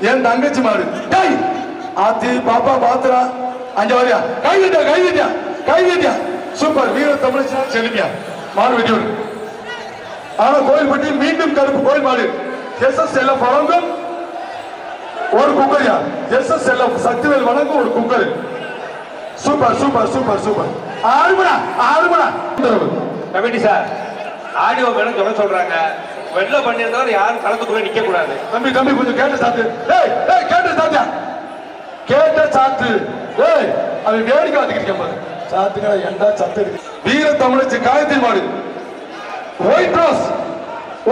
என் தங்கச்சி மாடு. டேய் ஆத்தி பாப்பா பாத்துறா அஞ்ச வரியா கைதிட்டியா சூப்பர் வீர தமிழ் செலுமியா மாடு வெட்டி விடு. ஆனா கோயில்பட்டி மீண்டும் கருப்பு கோயில் மாடு எஸ்எஸ்எல்எஃப் வழங்கும் ஒரு குக்கரியா எஸ்எஸ்எல்எஃப் சக்திவேல் வழங்கும் ஒரு cooker. Super super super super. ஆறுமணா கமிட்டி சார் ஆடியோ வேணும் சொல்ல சொல்றாங்க. வெள்ள பண்ணியிருந்தவர் யாரும் களத்துக்குள்ள நிக்க கூடாது. தம்பி கொஞ்சம் கேட்ட சாத்து. கேட்ட சாத்து. அது வேடிக்கை வந்துக்கிட்டு சாத்துங்களா எண்டா சத்து இருக்கு. வீர தமிழச்சி காயத்தின் மாடு ஒயிட் ரோஸ்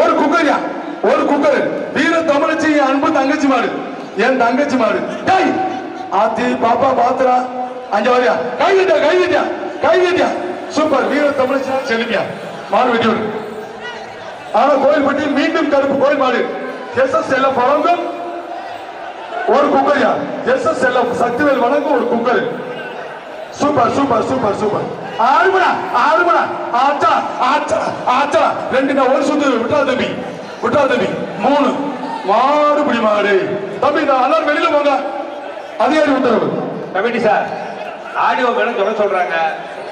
ஒரு குக்கரியா ஒரு குக்கர். வீர தமிழச்சி அன்பு தங்கச்சி மாடு என் தங்கச்சி மாடு. டேய் ஆத்தி பாப்பா பாத்துறா அஞ்ச வரியா கைதிட்டியா சூப்பர் வீர தமிழச்சி செலுமியா மாடு வெட்டி விடு. ஆனா கோயில்பட்டி மீண்டும் கருப்பு கோயில் மாடு எஸ்எஸ்எல்எஃப் வழங்கும் ஒரு குக்கரியா எஸ்எஸ்எல்எஃப் சக்திவேல் வழங்கும் ஒரு cooker. Super super super super. ஆறுமணா ஆச்சா ரெண்டு ஒரு சுத்து விட்டா தம்பி 3 மாடு பிடி மாடு. தம்பி எல்லாரும் வெளியில போங்க அதிகாரி உத்தரவு. கமிட்டி சார் ஆடியோ வேணும் சொல்ல சொல்றாங்க.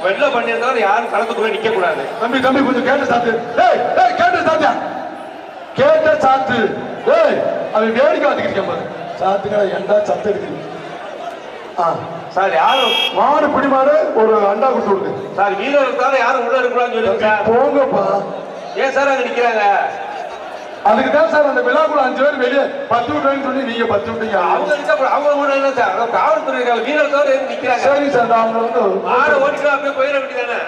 வெள்ள பண்ணியிருந்தவர் யாரும் களத்துக்குள்ள நிக்க கூடாது. தம்பி கொஞ்சம் கேட்ட சாத்து. கேட்ட சாத்து. அது வேடிக்கை வந்துக்கிட்டு சாத்துங்களா எண்டா சத்து இருக்கு. சார் யாரும் மாடு பிடி மாடு ஒரு அண்டா கொடுத்து விடுங்க சார். வீரர் இருந்தாலும் யாரும் உள்ள இருக்கக்கூடாதுன்னு சொல்லுங்க சார். போங்கப்பா. ஏன் சார் அங்க நிக்கிறாங்க? அதுக்கு தான் சார் அந்த விழாக்குள்ள 5 பேர் வெளியே 10 விட்டுன்னு சொல்லி நீங்க 10 விட்டீங்க. அவங்க சார் காவல்துறை வீரர் தவிர நிக்கிறாங்க. சரி சார் அவங்க வந்து ஆட ஓடிட்டு அப்படியே போயிட வேண்டியதானே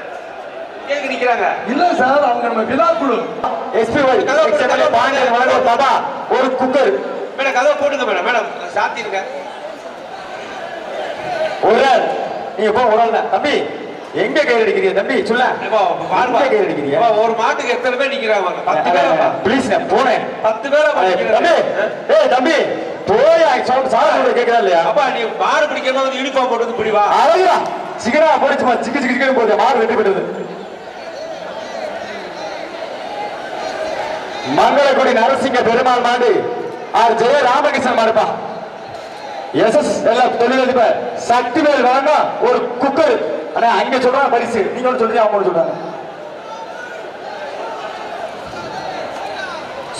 கேக்கு நிக்கிறாங்க. இல்ல சார் அவங்க நம்ம விழாக்குழு ஒரு குக்கர். மேடம் கதவை போட்டுங்க மேடம் சாத்திருங்க. நீங்க போ தம்பி எங்க கை அடிக்கிறீங்க தம்பி சொல்ல கை அடிக்கிறீங்க. ஒரு மாட்டுக்கு எத்தனை பேர் நிக்கிறாங்க? 10 பேர். ப்ளீஸ் நான் போறேன். 10 பேர் தம்பி போய் சார் கேட்கிறா இல்லையா? அப்பா நீ மாடு பிடிக்கிறதா வந்து யூனிஃபார்ம் போட்டு வந்து பிடிவா. அழகா சிகரா போடுச்சுமா சிக்கு போகுது மாடு வெட்டி போயிடுது. மங்களக்குடி நரசிங்க பெருமாள் மாடு ஆர் ஜெய ராமகிருஷ்ணன் மாடுப்பா. எஸ்எஸ்எல்எஃப் தொழிலதிபர் சக்திவேல் வழங்க ஒரு குக்கர். ஆனா அங்க சொல்றாங்க பரிசு. நீங்க ஒன்று சொல்றீங்க அவங்க சொல்றாங்க.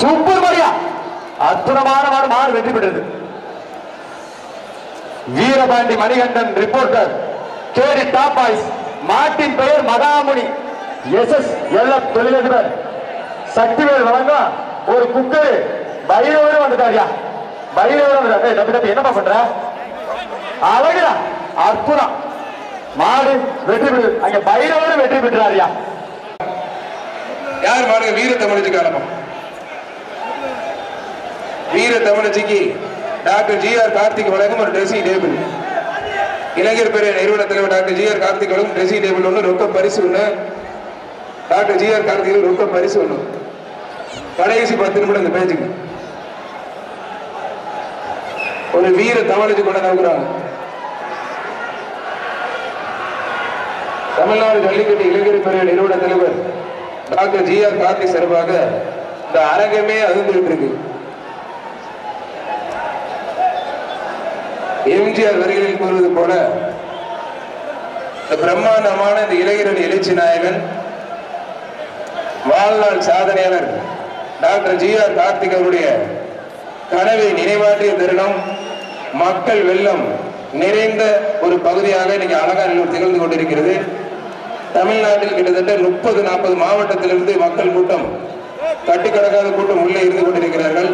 சூப்பர் மாரியா அற்புதமான மாடு வெற்றி பெற்றது. வீரபாண்டி மணிகண்டன் ரிப்போர்ட்டர் கேடி டாப் பாய்ஸ். மாட்டின் பெயர் மகாமுனி. எஸ்எஸ்எல்எஃப் தொழிலதிபர் சக்திவேல் வழங்க ஒரு குக்கர். பைரவரும் வந்துட்டாரியா தம்பி என்னப்பா பண்ற? அழகுடா அற்புதம். மாடு வெற்றி பெற்று அங்க பைரவரும் வெற்றி பெற்றாரியா. யார் மாடுங்க? வீர தமிழச்சி காலமா வீர தமிழச்சிக்கு டாக்டர் ஜி.ஆர். கார்த்திக் வழங்கும் ஒரு ட்ரெஸ்ஸிங் டேபிள். இளைஞர் பெரிய நிறுவன தலைவர் டாக்டர் ஜி.ஆர். கார்த்திக் வழங்கும் ட்ரெஸ்ஸிங் டேபிள் ஒன்று ரொக்க பரிசு ஒன்று. Doctor GR. கார்த்திக் ரொக்க பரிசு ஒன்று. கடைசி 10 நிமிடம் இந்த பேச்சுக்கு ஒரு வீர தமிழச்சி கொண்டு நோக்குறாங்க. தமிழ்நாடு ஜல்லிக்கட்டு இளைஞர் பெரிய நிறுவன தலைவர் டாக்டர் ஜி.ஆர். கார்த்திக் சார்பாக இந்த அரங்கமே அதிர்ந்துகிட்டு இருக்கு. எம்ஜிஆர் வரிகளில் கூறுவது போல இந்த பிரம்மாண்டமான இந்த இளைஞரணி எழுச்சி நாயகன் வாழ்நாள் சாதனையாளர் டாக்டர் ஜி.ஆர். கார்த்திக் அவருடைய கனவை நினைவாற்றிய தருணம் மக்கள் வெள்ளம் நிறைந்த ஒரு பகுதியாக இன்னைக்கு அலங்காநல்லூர் திகழ்ந்து கொண்டிருக்கிறது. தமிழ்நாட்டில் கிட்டத்தட்ட 30-40 மாவட்டத்திலிருந்து மக்கள் கூட்டம் கட்டுக்கடக்காத கூட்டம் உள்ளே இருந்து கொண்டிருக்கிறார்கள்.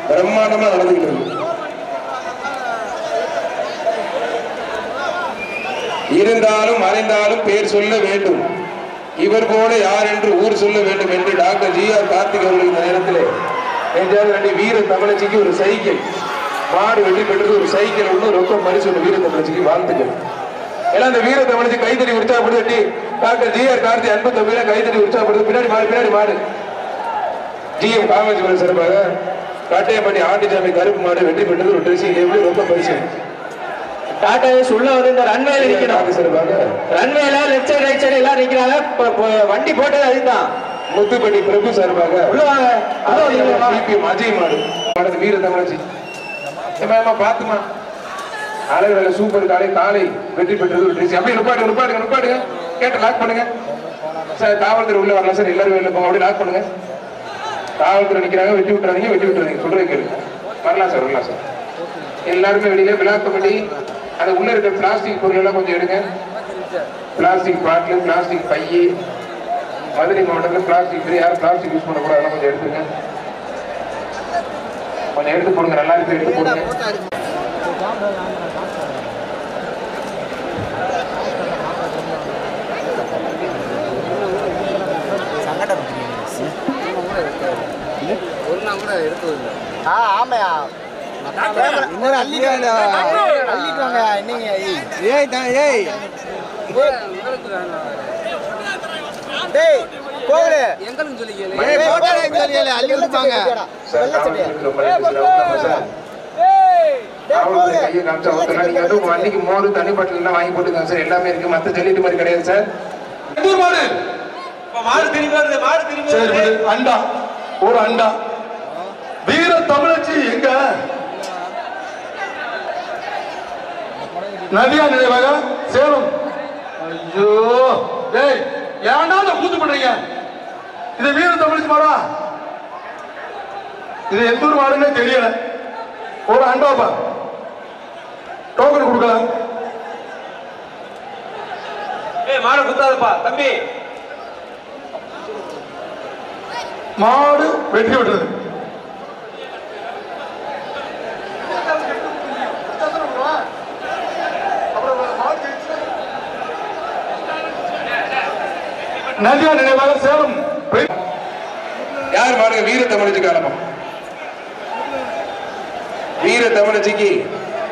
பிரம்மாண்டமா நடந்துகிறது. இருந்தாலும் மறைந்தாலும் பேர் சொல்ல வேண்டும். இவர் போல யார் என்று ஊர் சொல்ல வேண்டும் என்று டாக்டர் ஜி.ஆர். கார்த்திக் அவர்கள் இந்த நேரத்தில் வீர தமிழச்சிக்கு ஒரு சைக்கிள் மாடு வெற்றி பெற்றது. ஒரு சைக்கிள் ஒன்று ரொம்ப பரிசு வீர தமிழச்சிக்கு வாழ்த்துக்கள். ஏன்னா அந்த வீர தமிழச்சி கைத்தறி உற்சாகப்படுத்தி டாக்டர் ஜி.ஆர். கார்த்திக் அன்பு தம்பியில கைத்தறி உற்சாகப்படுத்து. பின்னாடி மாடு ஜி.எம். காமேஸ்வரன் சிறப்பாக காட்டையப்பட்டி ஆண்டிசாமி கருப்பு மாடு வெற்றி பெற்றது. ஒரு ட்ரெஸ்ஸிங் டேபிள் ரொம்ப பரிசு. டாடா ஏஸ் உள்ள வந்து இந்த ரன்வேல நிக்கணும். சிறப்பாக ரன்வேல லெஃப்ட் சைடு ரைட் சைடு எல்லாம் நிக்கிறாங்க. வண்டி போட்டது அதுதான். முத்துப்பட்டி பிரபு சார்பாக உள்ள வாங்க. அஜய் மாடு வீர தமிழச்சி ஏமா பாத்துமா அழகு சூப்பர் காலை காலை வெற்றி பெற்றது ஒரு ட்ரெஸ். அப்படியே நிப்பாடுங்க கேட்ட லாக் பண்ணுங்க சார். காவல்துறை உள்ள வரலாம் சார், எல்லாரும் வெளில போங்க. அப்படியே லாக் பண்ணுங்க. காவல்துறை நிக்கிறாங்க, வெட்டி விட்டுறாதீங்க சொல்றேன் கேளுங்க. வரலாம் சார். எல்லாருமே வெளியில விழா கமிட்டி அது உள்ள இருக்கிற பிளாஸ்டிக் பொருள் எல்லாம் கொஞ்சம் எடுங்க. பிளாஸ்டிக் பாட்டில், பிளாஸ்டிக் பையி, மதுரை மாவட்டத்தில் பிளாஸ்டிக் ஃப்ரீ, யாரும் பிளாஸ்டிக் யூஸ் பண்ணக்கூடாது, அதெல்லாம் கொஞ்சம் எடுத்துங்க. கொஞ்சம் எடுத்து போடுங்க, நல்லா இருக்கு எடுத்து போடுங்க. ஆமையா வண்டிக்கு மோரு தண்ணி பாட்டில் எல்லாம் வாங்கி போட்டுருக்காங்க சார். எல்லாமே இருக்கு, மத்த ஜல்லிட்டு மாதிரி கிடையாது சார். அண்டா ஒரு அண்டா வீர தமிழச்சி எங்க நதியா நினைவாக சேலம். ஐயோ டேய் ஏன்டா கூத்து பண்றீங்க? இது வீர தமிழச்சி மாடா? இது எந்த ஊர் மாடுன்னே தெரியல. ஒரு அண்டாப்பா டோக்கன் கொடுக்கலாம். மாடு குத்தாதுப்பா தம்பி. மாடு வெற்றி விட்டது. நதியா நினைவாக சேலம். யார் மாடுங்க? வீர தமிழச்சி காலமா? வீர தமிழச்சிக்கு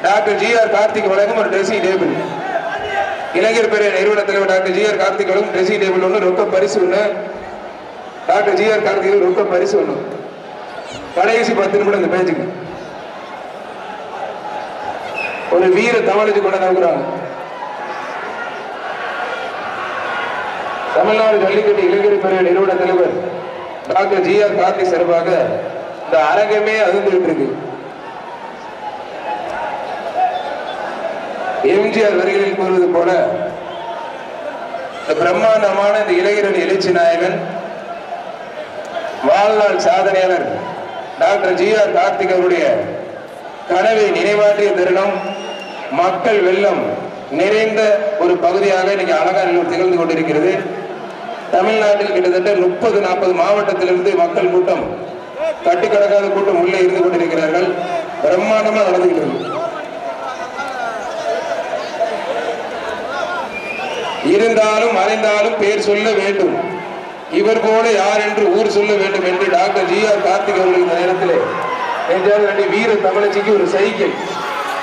டாக்டர் ஜி.ஆர். கார்த்திக் வழங்கும் ஒரு ட்ரெஸ்ஸிங் டேபிள். இளைஞர் பேர நிறுவன தலைவர் டாக்டர் ஜி.ஆர். கார்த்திக் வழங்கும் ட்ரெஸ்ஸிங் டேபிள் ஒன்று, ரொக்க பரிசு ஒன்று. Doctor GR. கார்த்திக் ரொக்க பரிசு ஒன்று. கடைசி 10 நிமிடம் இந்த பேச்சுக்கு ஒரு வீர தமிழச்சி கொண்டு நம்புறாங்க. தமிழ்நாடு ஜல்லிக்கட்டு இளைஞர் பேர நிறுவன தலைவர் டாக்டர் ஜி.ஆர். கார்த்திக் சார்பாக இந்த அரங்கமே அதிர்ந்துட்டு இருக்கு. எம்ஜிஆர் வரிகளில் கூறுவது போல இந்த பிரம்மாண்டமான இந்த இளைஞரணி எழுச்சி நாயகன் வாழ்நாள் சாதனையாளர் டாக்டர் ஜி.ஆர். கார்த்திக் அவருடைய கனவை நினைவாற்றிய தருணம் மக்கள் வெள்ளம் நிறைந்த ஒரு பகுதியாக இன்னைக்கு அலங்காநல்லூர் திகழ்ந்து கொண்டிருக்கிறது. தமிழ்நாட்டில் கிட்டத்தட்ட 30-40 மாவட்டத்திலிருந்து மக்கள் கூட்டம், கட்டுக்கடக்காத கூட்டம் உள்ளே இருந்து கொண்டிருக்கிறார்கள். பிரம்மாண்டமா நடந்துகிறது. இருந்தாலும் மறைந்தாலும் பேர் சொல்ல வேண்டும், இவர் போல யார் என்று ஊர் சொல்ல வேண்டும் என்று டாக்டர் ஜி.ஆர். கார்த்திக் அவர்கள் இந்த நேரத்தில் வீர தமிழச்சிக்கு ஒரு சைக்கிள்,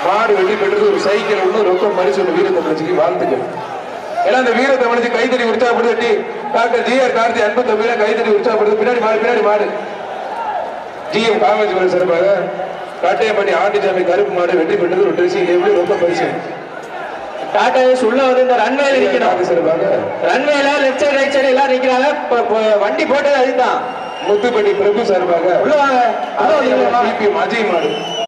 மாடு வெற்றி பெற்றது ஒரு சைக்கிள் ஒன்று, ரொக்க பரிசு ஒன்று. வீர தமிழச்சிக்கு வாழ்த்துக்கள். ஏன்னா அந்த வீர தமிழச்சி கைத்தறி உற்சாகப்படுத்தி டாக்டர் ஜி.ஆர். கார்த்திக் அன்பு தம்பியில கைத்தறி உற்சாகப்படுத்தி பின்னாடி மாடு ஜி.எம். காமராஜ் சிறப்பாக காட்டையம்பட்டி ஆண்டிசாமி கருப்பு மாடு வெற்றி பெற்றது ஒரு ட்ரெஸ்ஸிங் டேபிள், ரொக்க பரிசு. டாடா ஏஸ் உள்ள வந்து இந்த ரன்வேல நிக்கணும். ரன்வேல லெஃப்ட் சைடு ரைட் சைடு எல்லாம் நிக்கிறாங்க. வண்டி போட்டது அதுதான். முத்துப்பட்டி பிரபு சார்பாக உள்ள வாங்க. அஜய் மாடு